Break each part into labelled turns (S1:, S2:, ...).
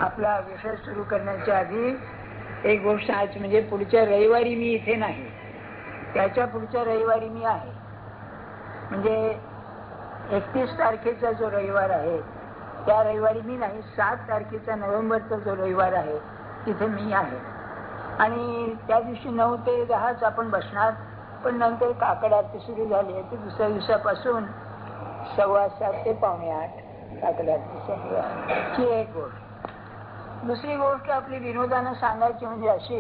S1: आपला विषय सुरू करण्याच्या आधी एक गोष्ट आज, म्हणजे पुढच्या रविवारी मी इथे नाही, त्याच्या पुढच्या रविवारी मी आहे. म्हणजे 31 तारखेचा जो रविवार आहे त्या रविवारी मी नाही, 7 तारखेचा नोव्हेंबरचा जो रविवार आहे तिथे मी आहे. आणि त्या दिवशी 9 ते 10 आपण बसणार. पण नंतर काकड आरती सुरू झाली आहे, तर दुसऱ्या दिवसापासून 7:15 ते 7:45 काकड आरती ही एक गोष्ट. दुसरी गोष्ट आपली विनोदानं सांगायची म्हणजे अशी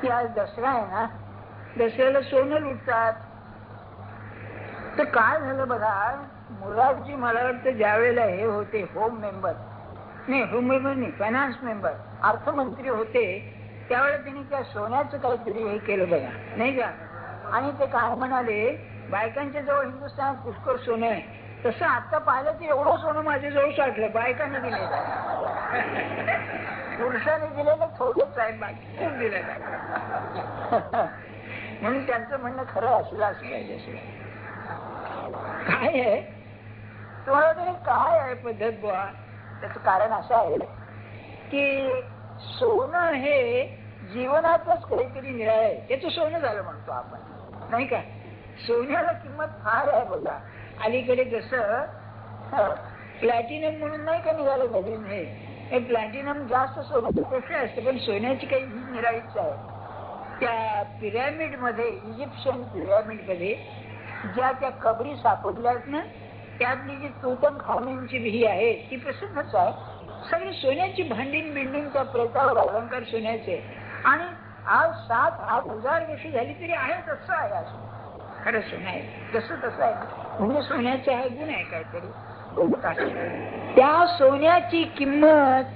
S1: की आज दसरा आहे ना, दसऱ्याला सोनं लुटतात. तर काय झालं बघा, मुरारजी मला वाटतं ज्या वेळेला हे होते होम मेंबर नाही, फायनान्स मेंबर, अर्थमंत्री होते, त्यावेळेला त्यांनी त्या सोन्याचं काहीतरी हे केलं बघा, नाही का. आणि ते काय म्हणाले, बायकांच्या जवळ हिंदुस्थानात पुष्कळ सोनं आहे, तसं आता पाहिलं तर एवढं सोनं माझ्या जवळ साठलं, बायकांनी दिलेलं, पुरुषांनी दिलेलं थोडंच आहे, बाकी खूप दिलेलं आहे. म्हणून त्यांचं म्हणणं खरं असलं पाहिजे. काय आहे तुम्हाला तरी काय आहे पद्धत बुवा, त्याचं कारण असं आहे की सोनं हे जीवनातच काहीतरी निराळ आहे, त्याचं सोनं झालं म्हणतो आपण, नाही का. सोन्याला किंमत फार आहे बघा. अलीकडे जसं प्लॅटिनम म्हणून नाही का निघालं नवीन, हे प्लॅटिनम जास्त सोन्याचं पेक्षा असतं, पण सोन्याची काही निराळीच आहे. त्या पिरॅमिड मध्ये, इजिप्शियन पिरॅमिड मध्ये ज्या त्या कबरी सापडल्यात ना, त्यातली जी तुतनखामेनची विहीर आहे ती प्रसिद्धच आहे. सगळी सोन्याची भांडीन बिल्डिंग, त्या प्रेतावर अलंकार सोन्याचे. आणि आज 7,000 वर्ष झाली तरी आहे तसं आहे. असं खरं सोनं आहे, जसं तसं आहे, म्हणजे सोन्याचा हा गुण आहे काहीतरी. त्या सोन्याची किंमत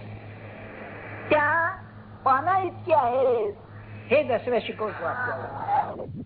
S1: त्या पाना इतकी आहे, हे दसरा शिकवतो आपल्याला.